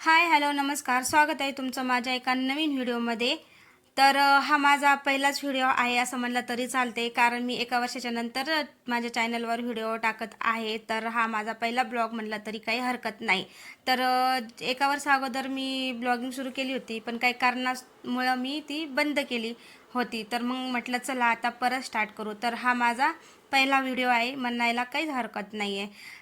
Hi hello नमस्कार. स्वागत आहे तुमचं माझ्या एका नवीन व्हिडिओमध्ये. हा माझा पहिलाच व्हिडिओ आहे असं म्हणलं तरी चालते, कारण मी एका वर्षाच्या नंतर माझ्या चॅनलवर व्हिडिओ टाकत आहे. तर हा माझा पहिला ब्लॉग म्हणला तरी काही हरकत नाही. एका वर्षा अगोदर मी ब्लॉगिंग सुरू केली होती, पण काही कारणामुळं मी ती बंद केली होती. तर मग म्हटलं चला आता परत स्टार्ट करू. तर हा माझा पहिला व्हिडिओ आहे, म्हणायला काहीच हरकत नाही आहे.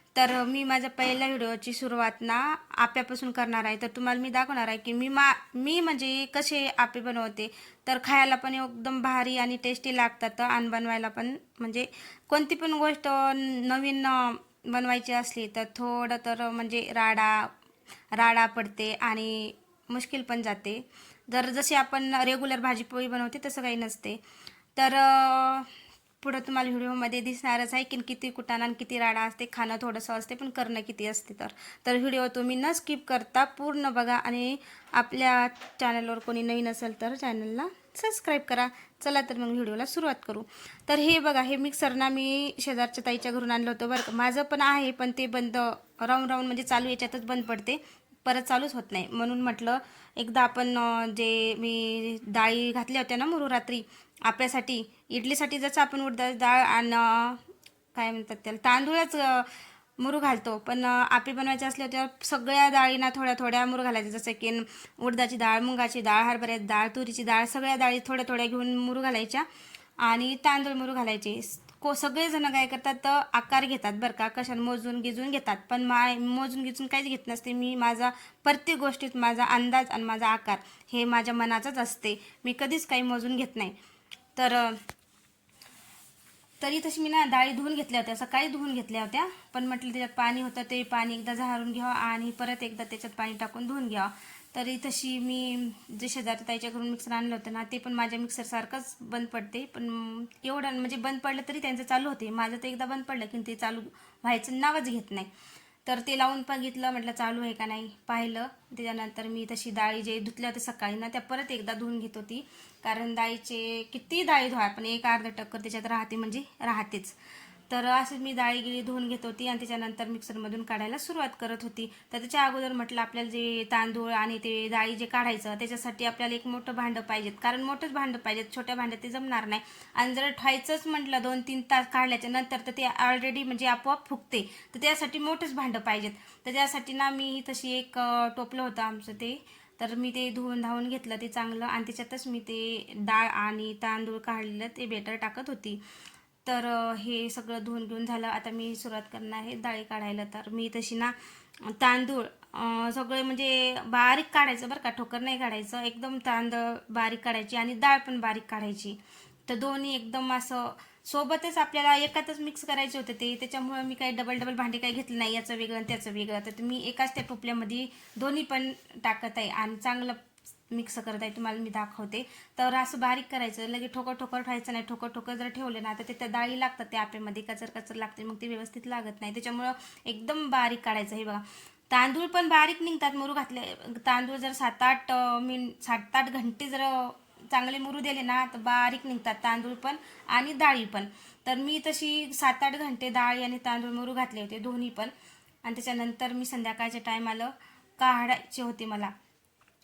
मी माझ्या पहिल्या व्हिडिओची सुरुवात ना आप्यापासून करणार आहे. तर तुम्हाला मी दाखवणार आहे की मी म्हणजे कसे आपे बनवते. तर खायला पण एकदम भारी आणि टेस्टी लागतात, आणि बनवायला पण म्हणजे कोणती पण गोष्ट नवीन बनवायची असली तर थोडं तर म्हणजे राडा राडा पडते आणि मुश्किल पण जाते. जसे आपण रेग्युलर भाजीपोळी बनवते तसं काही नसते. तर पुढं तुम्हाला व्हिडिओमध्ये दिसणारच आहे की किती कुटाणा आणि किती राडा असते. खाणं थोडंसं असते पण करणं किती असते. तर व्हिडिओ तुम्ही न स्किप करता पूर्ण बघा, आणि आपल्या चॅनलवर कोणी नवीन असेल तर चॅनलला सबस्क्राईब करा. चला तर मग व्हिडिओला सुरुवात करू. तर हे बघा, हे मिक्सर ना मी शेजारच्या ताईच्या घरून आणलं होतं बरं का. माझं पण आहे, पण ते बंद राऊंड राऊंड म्हणजे चालू याच्यातच बंद पडते, परत चालूच होत नाही. म्हणून म्हटलं एकदा आपण जे मी डाळी घातल्या होत्या ना मुरू रात्री आपल्यासाठी, इडलीसाठी जसं आपण उडदाची डाळ आणि काय म्हणतात त्याला तांदूळच मुरू घालतो, पण आपे बनवायचे असले तर सगळ्या डाळींना थोड्या थोड्या मुरू घालायचे. जसं की उडदाची डाळ, मुगाची डाळ, हरभऱ्याची डाळ, तुरीची डाळ, सगळ्या डाळी थोड्या थोड्या घेऊन मुरू घालायच्या आणि तांदूळ मुरू घालायचे. सगळेजण काय करतात तर आकार घेतात बरं का, कशाने मोजून गिजून घेतात. पण मोजून गिजून काहीच घेत नसते मी. माझा प्रत्येक गोष्टीत माझा अंदाज आणि माझा आकार हे माझ्या मनाचाच असते. मी कधीच काही मोजून घेत नाही. तर तरी तशी मी ना डाळी धुवून घेतल्या होत्या, सकाळी धुवून घेतल्या होत्या. पण म्हटलं त्याच्यात पाणी होतं, ते पाणी एकदा झारून घ्यावं आणि परत एकदा त्याच्यात पाणी टाकून धुवून घ्यावं. तरी तशी मी जे शेजारच्या ताईच्या घरून मिक्सर आणलं होतं ना, ते पण माझ्या मिक्सरसारखंच बंद पडते. पण एवढं म्हणजे बंद पडलं तरी त्यांचं चालू होते. माझं तर एकदा बंद पडलं की ते चालू व्हायचं नावच घेत नाही. तर ते लावून बघितलं, म्हटलं चालू आहे का नाही, पाहिलं. त्याच्यानंतर मी तशी डाळी जे धुतल्या होत्या सकाळी ना, त्या परत एकदा धुवून घेत होती. कारण डाळीचे किती डाळी धुवा पण एक अर्धा टक्कर त्याच्यात राहते म्हणजे राहतेच. तर असं मी डाळी गिळी धुवून घेत होती आणि त्याच्यानंतर मिक्सरमधून काढायला सुरुवात करत होती. तर त्याच्या अगोदर म्हटलं आपल्याला जे तांदूळ आणि ते डाळी जे काढायचं त्याच्यासाठी आपल्याला एक मोठं भांडं पाहिजेत, कारण मोठंच भांडं पाहिजेत, छोट्या भांड्यात ते जमणार नाही. आणि जर ठेवायचंच म्हटलं 2-3 तास काढल्याच्या नंतर तर ते ऑलरेडी म्हणजे आपोआप फुगते. तर त्यासाठी मोठंच भांडं पाहिजेत. तर त्यासाठी ना मी तशी एक टोपलं होतं आमचं ते, तर मी ते धुवून धावून घेतलं ते चांगलं, आणि त्याच्यातच मी ते डाळ आणि तांदूळ काढलेलं ते बेटर टाकत होती. हे सगळं धुवून घेऊन झालं. आता मी सुरुवात करणार आहे डाळी काढायला. तर मी तशी ना तांदूळ सगळे म्हणजे बारीक काढायचं बरं का, ठोकर नाही काढायचं. एकदम तांदूळ बारीक काढायची आणि डाळ पण बारीक काढायची. तर दोन्ही एकदम असं सोबतच आपल्याला एकातच मिक्स करायचे होते ते. त्याच्यामुळं मी काही डबल डबल भांडे काही घेतलं नाही, याचं वेगळं आणि त्याचं वेगळं. तर मी एकाच त्या टोपल्यामध्ये दोन्ही पण टाकत आहे आणि चांगलं मिक्स करत आहे. तुम्हाला मी दाखवते. तर असं बारीक करायचं, लगे ठोकर ठोकर ठेवायचं नाही. ठोकर ठोकर जर ठेवले ना तर त्या डाळी लागतात त्या आप्यामध्ये, कचर कचर लागते, मग ते व्यवस्थित लागत नाही. त्याच्यामुळं एकदम बारीक काढायचं. हे बघा, तांदूळ पण बारीक निघतात मुरू घातले. तांदूळ जर 7-8 घंटे जर चांगले मुरू दिले ना तर बारीक निघतात तांदूळ पण आणि डाळी पण. तर मी तशी 7-8 घंटे डाळी आणि तांदूळ मुरू घातले होते दोन्ही पण. आणि त्याच्यानंतर मी संध्याकाळच्या टायमाला काढायचे होते मला.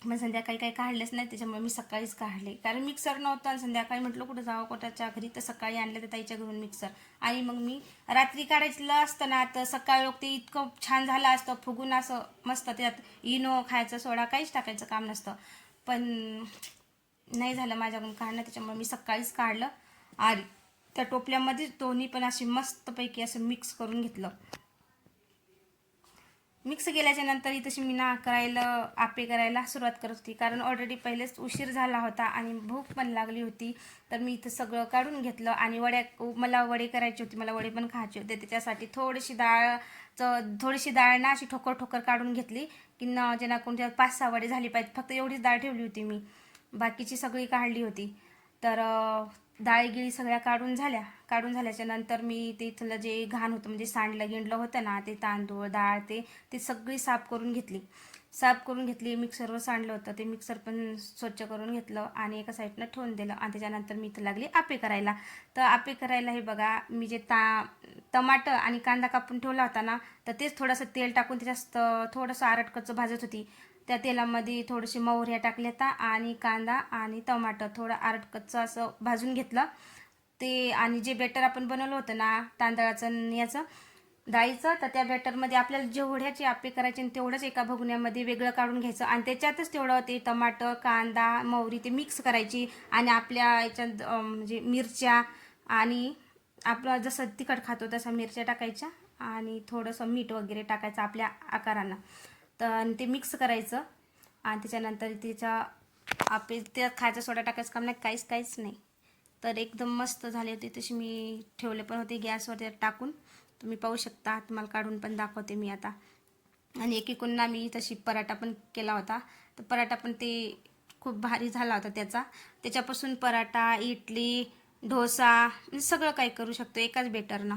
मग संध्याकाळी काही काढलेच नाही, त्याच्यामुळे मी सकाळीच काढले, कारण मिक्सर नव्हतं. आणि संध्याकाळी म्हटलं कुठं जावं कोटाच्या घरी, तर सकाळी आणलं तर ताईच्या घरून मिक्सर. आणि मग मी रात्री काढायचं असतं ना तर सकाळी ते इतकं छान झालं असतं फुगून असं मस्त. त्यात इनो खायचा सोडा काहीच टाकायचं काम नसतं. पण नाही झालं माझ्याकडून काढणं, त्याच्यामुळे मी सकाळीच काढलं. आणि त्या टोपल्यामध्ये दोन्ही पण अशी मस्तपैकी असं मिक्स करून घेतलं. मिक्स केल्याच्या नंतर तशी मी आपे करायला सुरुवात करत होती, कारण ऑलरेडी पहिलेच उशीर झाला होता आणि भूक पण लागली होती. तर मी इथं सगळं काढून घेतलं आणि मला वडे करायचे होते, मला वडे पण खायचे होते. त्याच्यासाठी थोडीशी डाळ ना अशी ठोकर ठोकर काढून घेतली की जेणेकरून त्यात 5-6 वडे झाले पाहिजेत. फक्त एवढीच डाळ ठेवली होती मी, बाकीची सगळी काढली होती. तर डाळी गिळी सगळ्या काढून झाल्या. काढून झाल्याच्या नंतर मी ते इथलं जे घाण होतं म्हणजे सांडलं गिंडलं होतं ना, ते तांदूळ डाळ ते सगळी साफ करून घेतली. मिक्सरवर सांडलं होतं ते, मिक्सर पण स्वच्छ करून घेतलं आणि एका साईडनं ठेवून दिलं. आणि त्याच्यानंतर मी इथं लागली आप्पे करायला. तर आप्पे करायला हे बघा, मी जे टमाटर आणि कांदा कापून ठेवला होता ना, तर तेच थोडंसं तेल टाकून त्याच्यात थोडंसं आरटकच्चं भाजत होती. त्या तेलामध्ये थोडेसे मोहऱ्या टाकल्या आणि कांदा आणि टमाटर थोडं आरटकच्चं असं भाजून घेतलं ते. आणि जे बेटर आपण बनवलं होतं ना तांदळाचं आणि याचं डाळीचं, तर त्या बेटरमध्ये आपल्याला जेवढ्याचे आप्पे करायचे तेवढंच एका भगुन्यामध्ये वेगळं काढून घ्यायचं आणि त्याच्यातच तेवढं ते टमाटर कांदा मोहरी ते मिक्स करायची. आणि आपल्या याच्यात म्हणजे मिरच्या आणि आपलं जसं तिखट खातो तसा मिरच्या टाकायच्या आणि थोडंसं मीठ वगैरे टाकायचं आपल्या आकारानं. तर ते मिक्स करायचं आणि त्याच्यानंतर त्याच्या आपले त्यात खायचा सोडा टाकायचं काम नाही, काहीच नाही. तर एकदम मस्त झाले होते. तशी मी ठेवले पण होते गॅसवर त्यात टाकून, तुम्ही पाहू शकता. तुम्हाला काढून पण दाखवते मी आता. आणि एकीकडून मी तशी पराठा पण केला होता. तर पराठा पण ते खूप भारी झाला होता त्याच्यापासून पराठा, इडली, डोसा म्हणजे सगळं काही करू शकतो एकाच बेटरनं.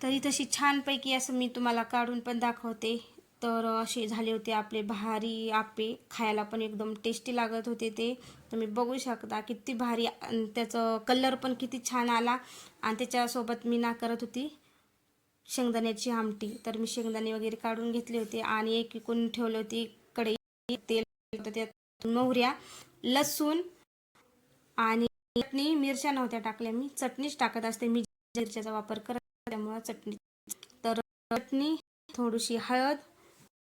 तरी तशी छानपैकी असं मी तुम्हाला काढून पण दाखवते. तर असे झाले होते आपले भारी आप्पे, खायला पण एकदम टेस्टी लागत होते ते. तुम्ही बघू शकता किती भारी, त्याचं कलर पण किती छान आला. आणि त्याच्यासोबत मी करत होती शेंगदाण्याची आमटी. तर मी शेंगदाणे वगैरे काढून घेतले होते आणि एक इकून ठेवली होती कढई, तेल, त्यात मोहऱ्या, लसूण आणि चटणी. मिरच्या नव्हत्या टाकल्या, मी चटणीच टाकत असते, मी मिरच्याचा वापर करत त्यामुळं चटणी. तर चटणी, थोडीशी हळद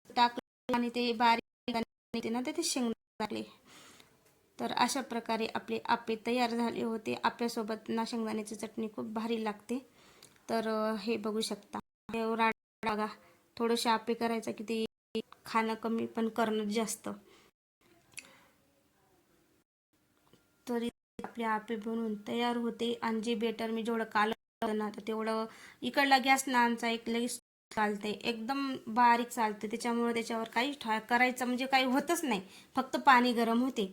टाकली आणि ते बारीक ना ते शेंगदाणे टाकले. तर अशा प्रकारे आपले आप्पे तयार झाले होते. आप्यासोबत ना शेंगदाण्याची चटणी खूप भारी लागते. तर हे बघू शकता. बघा, थोडेसे आप्पे करायचं की ते खाणं कमी पण करणं जास्त. तरी आपले आप्पे बनवून तयार होते. आणि जे बेटर मी जेवढं कालवलं ना, तर तेवढं इकडला गॅस ना आमचा एक लगेच चालते, एकदम बारीक चालते. त्याच्यामुळे त्याच्यावर काही करायचं म्हणजे काही होतच नाही, फक्त पाणी गरम होते.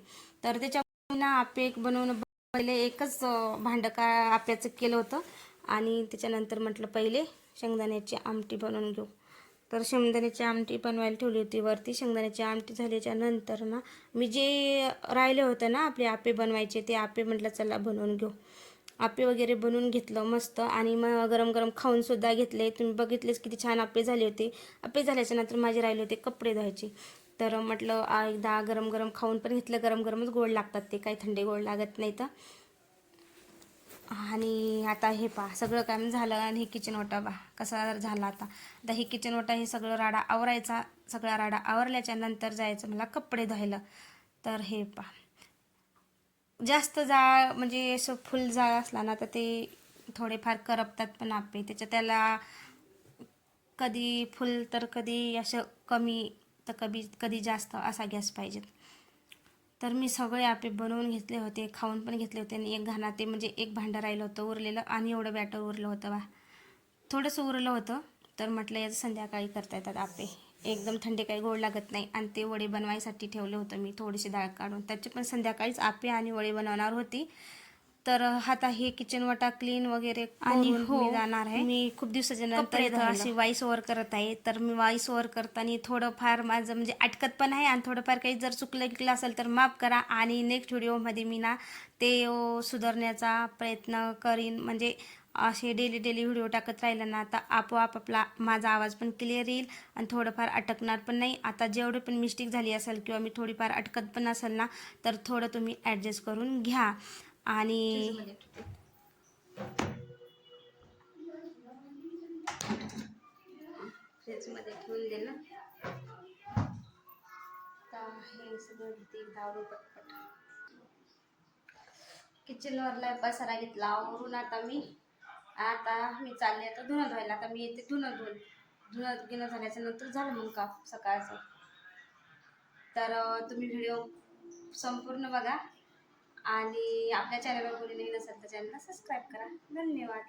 तर त्याच्यामुळे ना आप्पे बनवणं पहिले एकच भांडं का आप्याचं केलं होतं. आणि त्याच्यानंतर म्हटलं पहिले शेंगदाण्याची आमटी बनवून घेऊ. तर शेंगदाण्याची आमटी बनवायला ठेवली होती वरती. शेंगदाण्याची आमटी झाल्याच्या नंतर ना मी जे राहिले होते ना आपले आप्पे बनवायचे, ते आप्पे म्हटलं चला बनवून घेऊ. आप्पे वगैरे बनवून घेतलं मस्त. आणि मग गरम गरम खाऊन सुद्धा घेतले. तुम्ही बघितलेच किती छान आप्पे झाले होते. आप्पे झाल्याच्या नंतर माझे राहिले होते कपडे धुवायचे. तर म्हटलं एकदा गरम गरम खाऊन पण घेतलं. गरम गरमच गोड लागतात ते, काही थंडे गोड लागत नाही. तर आणि आता हे पहा सगळं काम झालं. आणि हे किचन ओटा पहा कसा झाला. आता हे किचन ओटा हे सगळं राडा आवरायचा. सगळा राडा आवरल्याच्या नंतर जायचं मला कपडे धुवायला. तर हे पहा, जास्त जाळ म्हणजे असं फुल जाळ असला ना तर ते थोडेफार करपतात पण आप्पे. त्याला कधी फुल तर कधी असं कमी, तर कधी जास्त असा गॅस पाहिजे. तर मी सगळे आप्पे बनवून घेतले होते, खाऊन पण घेतले होते. आणि एक घाणा ते म्हणजे एक भांडं राहिलं होतं उरलेलं. आणि एवढं बॅटर उरलं होतं थोडंसं उरलं होतं. तर म्हटलं याचं संध्याकाळी करता येतात आप्पे, एकदम थंडे काही गोड लागत नाही. आणि ते वडे बनवायसाठी ठेवले होतं मी थोडीशी डाळ काढून, त्याचे पण संध्याकाळीच आप्पे आणि वडे बनवणार होती. तर आता हे किचन वाटा क्लीन वगैरे आणि मी जाणार आहे. मी खूप दिवसाच्या नंतर अशी वॉइस ओव्हर करत आहे. तर मी वॉइस ओव्हर करताना थोडंफार माझं म्हणजे अटकत पण आहे. आणि थोडंफार काही जर चुकलं असेल तर माफ करा. आणि नेक्स्ट व्हिडिओमध्ये मी ते सुधारण्याचा प्रयत्न करीन. म्हणजे असे डेली व्हिडिओ टाकत राहिलं ना, तर आपोआप माझा आवाज पण क्लिअर येईल आणि थोडंफार अटकणार पण नाही. आता जेवढे पण मिस्टेक झाली असेल किंवा मी थोडीफार अटकत पण असेल ना, तर थोडं तुम्ही ॲडजस्ट करून घ्या. आणि फ्रीजमध्ये ठेवून दे ना. तर हे सगळं घेते दारू पटपट. किचनवरला पसारा घेतला आवरून. आता मी चालले आता धुणं धुवायला. आता मी येते धुणं घेणं झाल्याच्या नंतर झालं मग का सकाळचं. तर तुम्ही व्हिडिओ संपूर्ण बघा. आणि आपल्या चॅनलवर कोणी नवीन असेल तर चॅनलला सबस्क्राईब करा. धन्यवाद.